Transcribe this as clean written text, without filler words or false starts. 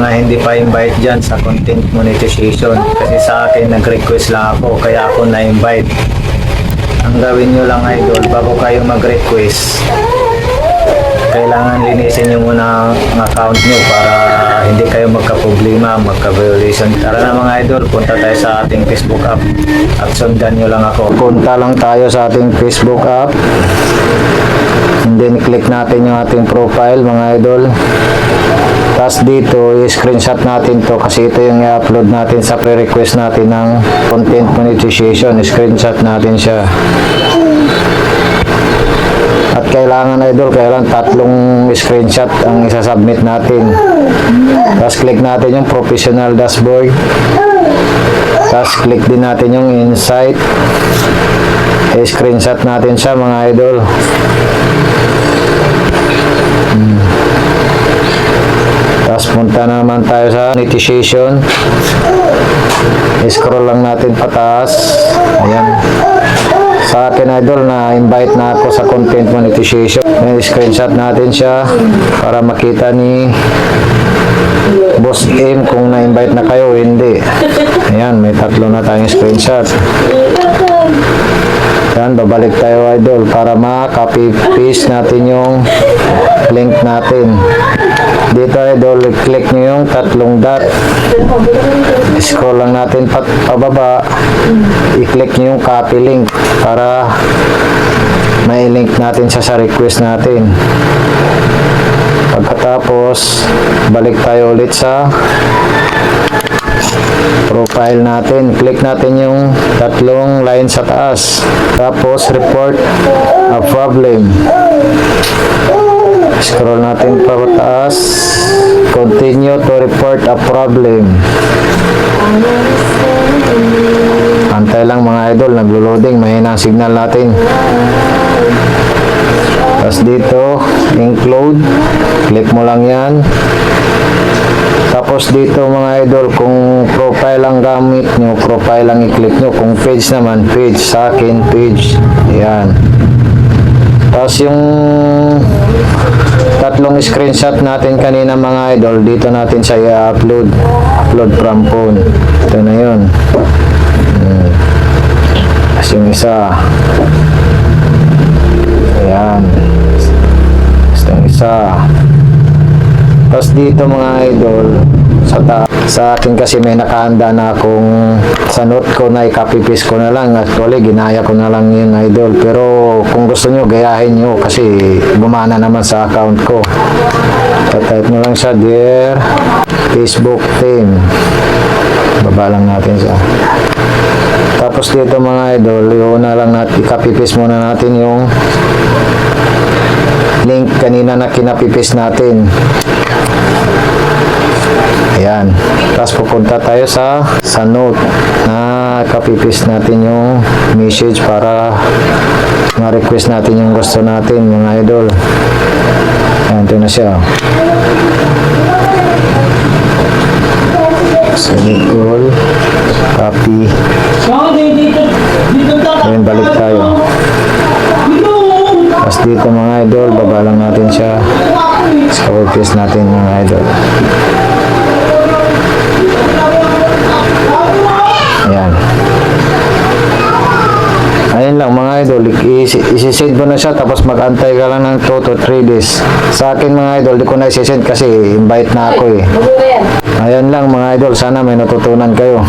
mga hindi pa invite dyan sa content monetization. Kasi sa akin nag-request lang ako, kaya ako na-invite. Ang gawin nyo lang idol, bago kayo mag-request, kailangan linisin nyo muna ang account nyo para hindi kayo magka-problema, magka-violation. Tara na mga idol, punta tayo sa ating Facebook app at sundan nyo lang ako. Punta lang tayo sa ating Facebook app and then click natin yung ating profile mga idol. Tapos dito, i-screenshot natin to kasi ito yung i-upload natin sa pre-request natin ng content monetization. I-screenshot natin siya. At kailangan idol, kailangan 3 screenshot ang isasubmit natin. Tapos click natin yung professional dashboard. Tapos click din natin yung insight. I-screenshot natin siya mga idol. Tapos punta naman tayo sa monetization. I-scroll lang natin pataas. Ayan. Sa akin idol, na invite na ako sa content monetization. I-screenshot natin siya para makita ni Boss M kung na-invite na kayo o hindi. Ayan, may 3 na tayong screenshot. Ayan, babalik tayo idol para ma-copy paste natin yung link natin. Dito idol, click nyo yung 3 dot. Scroll lang natin pababa. I-click nyo yung copy link para may link natin siya sa request natin. Pagkatapos, balik tayo ulit sa profile natin. Click natin yung 3 line sa taas. Tapos, report a problem. Scroll natin pa taas. Continue to report a problem. Antay lang mga idol, naglo-loading. Mahina ang signal natin. Tapos dito, include. Click mo lang yan. Tapos dito mga idol, kung profile ang gamit nyo, profile lang i-click nyo. Kung page naman, page. Sa akin, page. Ayan. Tapos yung 3 screenshot natin kanina mga idol, dito natin siya i-upload. Upload from phone. Ito na yun. Tapos yung isa. Ayan. Tapos yung isa. Tapos dito mga idol, sa akin kasi may nakahanda na akong sa note ko na i-copy paste ko na lang. Actually, ginaya ko na lang yung idol. Pero kung gusto nyo, gayahin nyo kasi gumana naman sa account ko. Type nyo lang siya, dear Facebook team. Baba lang natin siya. Tapos dito mga idol, yun na lang natin, i-copy paste muna natin yung link kanina na kinapipis natin. Ayan. Tapos pupunta tayo sa note na kapipis natin yung message para ma-request natin yung gusto natin mga idol. Ayan, ito na siya. Semicolon, copy. Ayan, balik tayo. Tapos dito mga idol, baba lang natin siya. Tapos copy-paste natin mga idol. Ayan. Ayan lang mga idol, isi-send mo na siya tapos mag-antay ka lang ng 2 to 3 days. Sa akin mga idol, di ko na isi-send kasi invite na ako eh. Ayan lang mga idol, sana may natutunan kayo.